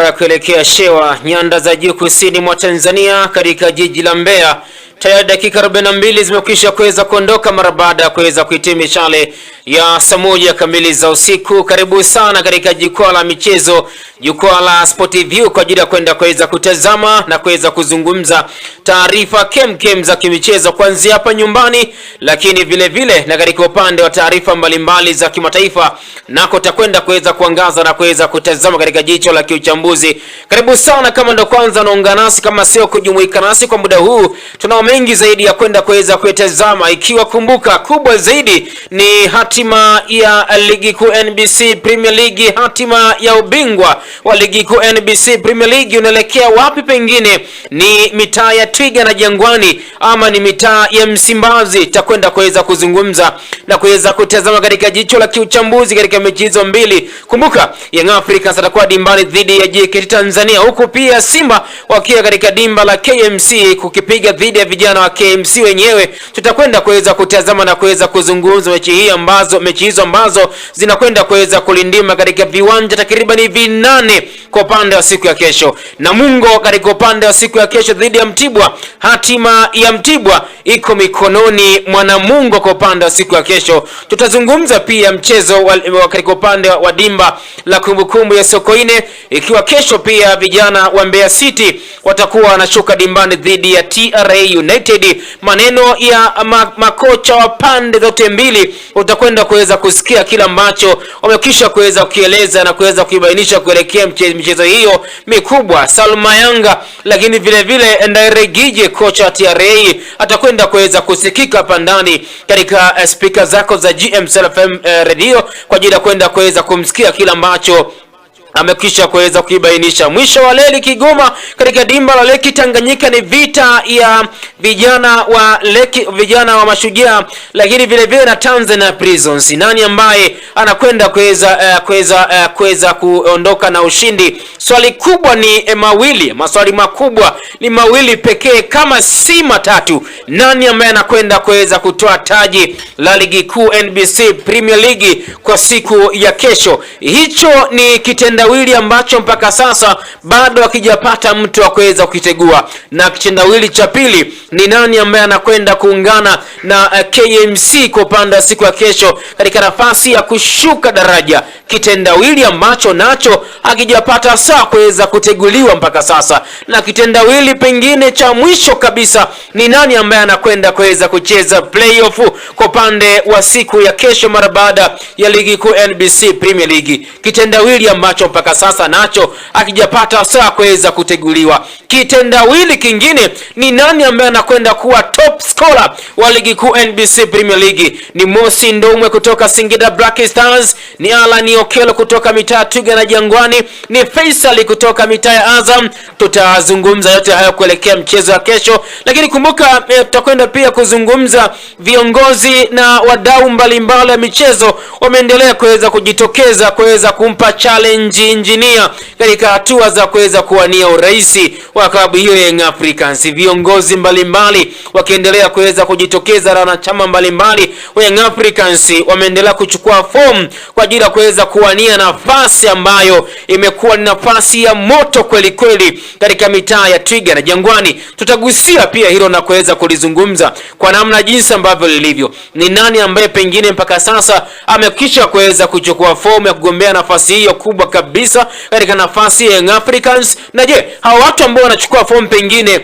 ya kuelekea Shewa, nyanda za juu kusini mwa Tanzania, katika jiji la Mbeya. Tayari dakika 42 zimekwisha kuweza kuondoka mara baada ya kuweza kuhitimu mishale ya saa 1 kamili za usiku. Karibu sana katika jukwaa la michezo, jukwaa la Sportview, kwa ajili ya kwenda kuweza kutazama na kuweza kuzungumza taarifa kemkem za kimichezo kuanzia hapa nyumbani, lakini vile vile na katika upande wa taarifa mbalimbali za kimataifa, nako takwenda kuweza kuangaza na kuweza kutazama katika jicho la kiuchambuzi. Karibu sana kama ndo kwanza naungana nasi, kama sio kujumuika nasi kwa muda huu, tunao mengi zaidi ya kwenda kuweza kutazama, ikiwa kumbuka kubwa zaidi ni hatima ya ligi kuu NBC Premier League, hatima ya ubingwa wa ligi kuu NBC Premier League unaelekea wapi? Pengine ni mitaa ya Twiga na Jangwani ama ni mitaa ya Msimbazi? Takwenda kuweza kuzungumza na kuweza kutazama katika jicho la kiuchambuzi katika mechi hizo mbili. Kumbuka Young Africans atakuwa dimbani dhidi ya JKT Tanzania, huku pia Simba wakiwa katika dimba la KMC kukipiga dhidi ya vijana wa KMC wenyewe. Tutakwenda kuweza kutazama na kuweza kuzungumza mechi hizo ambazo zinakwenda kuweza kulindima katika viwanja takriban 8 kwa upande wa siku ya kesho. Namungo katika upande wa siku ya kesho dhidi ya Mtibwa. Hatima ya Mtibwa iko mikononi mwa Namungo kwa upande wa siku ya kesho. Tutazungumza pia mchezo katika upande wa dimba la kumbukumbu ya Sokoine, ikiwa kesho pia vijana wa Mbeya City watakuwa wanashuka dimbani dhidi ya TRA United. Maneno ya makocha wa pande zote mbili utakwenda kuweza kusikia kila ambacho wamekisha kuweza kukieleza na kuweza kuibainisha kuelekea michezo hiyo mikubwa. Salma Yanga, lakini vile vile Ndaire Gije, kocha wa TRA, atakwenda kuweza kusikika hapa ndani katika speaker zako za GMCL FM radio kwa ajili ya kwenda kuweza kumsikia kila ambacho amekisha kuweza kuibainisha. Mwisho wa leli Kigoma katika dimba la Leki Tanganyika ni vita ya vijana wa Mashujaa, lakini vile vile na Tanzania Prisons. Nani ambaye anakwenda kuweza kuondoka na ushindi? Swali kubwa ni maswali makubwa ni mawili pekee kama si matatu. Nani ambaye anakwenda kuweza kutoa taji la ligi kuu NBC Premier League kwa siku ya kesho? Hicho ni kitendawili ambacho mpaka sasa bado hakijapata mtu wa kuweza kukitegua. Na kitendawili cha pili ni nani ambaye anakwenda kuungana na KMC kwa upande wa siku ya kesho katika nafasi ya kushuka daraja. Kitendawili ambacho nacho hakijapata saa kuweza kuteguliwa mpaka sasa. Na kitendawili pengine cha mwisho kabisa ni nani ambaye anakwenda kuweza kucheza playoff kwa upande wa siku ya kesho mara baada ya ligi kuu NBC Premier League. Kitendawili ambacho mpaka sasa nacho hakijapata saa kuweza kuteguliwa. Kitendawili kingine ni nani ambaye anakwenda kuwa top scorer wa ligi kuu NBC Premier League. Ni Mosi Ndomwe kutoka Singida Black Stars, ni Alan Okelo kutoka mitaa Twiga na Jangwani, ni Faisal kutoka mitaa ya Azam. Tutazungumza yote hayo kuelekea mchezo wa kesho, lakini kumbuka tutakwenda pia kuzungumza viongozi na wadau mbalimbali wa michezo wameendelea kuweza kujitokeza kuweza kumpa challenge engineer katika hatua za kuweza kuwania urais wa klabu hiyo ya Young Africans. Viongozi mbalimbali wakiendelea kuweza kujitokeza na wanachama mbalimbali wa Young Africans wameendelea kuchukua fomu kwa ajili ya kuweza kuwania nafasi ambayo imekuwa ni nafasi ya moto kweli kweli katika mitaa ya Twiga na Jangwani. Tutagusia pia hilo na kuweza kulizungumza kwa namna jinsi ambavyo lilivyo. Ni nani ambaye pengine mpaka sasa amekisha kuweza kuchukua fomu ya kugombea nafasi hiyo kubwa kabisa katika nafasi ya Young Africans? Na je, hao watu ambao wanachukua fomu pengine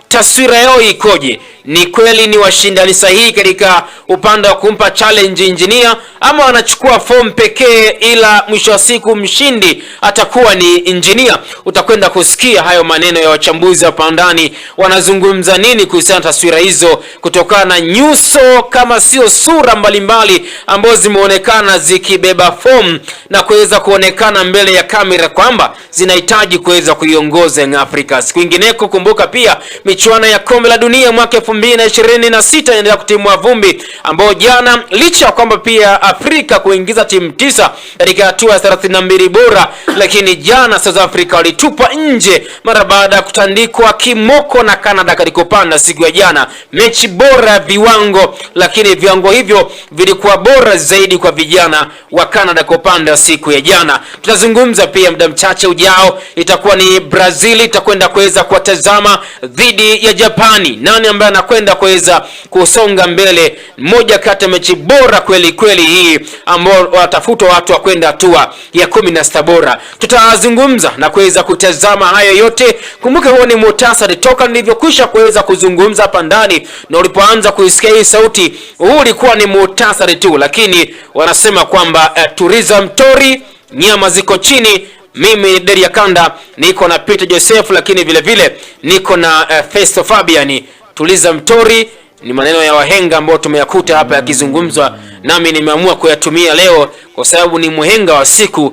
taswira yao ikoje? Ni kweli ni washindani sahihi katika upande wa kumpa challenge engineer, ama wanachukua fomu pekee ila mwisho wa siku mshindi atakuwa ni engineer? Utakwenda kusikia hayo maneno ya wachambuzi hapa ndani, wanazungumza nini kuhusiana na taswira hizo, kutokana na nyuso kama sio sura mbalimbali ambazo zimeonekana zikibeba fomu na kuweza kuonekana mbele ya kamera kwamba zinahitaji kuweza kuiongoza Young Africans. Kwingineko kumbuka pia michuano ya kombe la dunia mwaka 2026 inaendelea kutimua vumbi, ambao jana licha kwamba pia Afrika kuingiza timu 9 katika hatua ya 32 bora, lakini jana South Africa walitupa nje mara baada ya kutandikwa kimoko na Canada katika upande siku ya jana. Mechi bora ya viwango, lakini viwango hivyo vilikuwa bora zaidi kwa vijana wa Canada kwa upande wa siku ya jana. Tutazungumza pia muda mchache ujao, itakuwa ni Brazil itakwenda kuweza kuwatazama dhidi ya Japani. Nani ambaye anakwenda kuweza kusonga mbele? Moja kati ya mechi bora kweli kweli hii, ambao watafuta watu wa kwenda hatua ya 16 bora. Tutazungumza na kuweza kutazama hayo yote. Kumbuka huo ni muhtasari toka nilivyokwisha kuweza kuzungumza hapa ndani, na ulipoanza kuisikia hii sauti, huu ulikuwa ni muhtasari tu, lakini wanasema kwamba tourism tori nyama ziko chini. Mimi Deria Kanda niko na Peter Joseph, lakini vile vile niko na Festo Fabian. Tuliza mtori ni maneno ya wahenga ambao tumeyakuta hapa yakizungumzwa, nami nimeamua kuyatumia leo kwa sababu ni muhenga wa siku.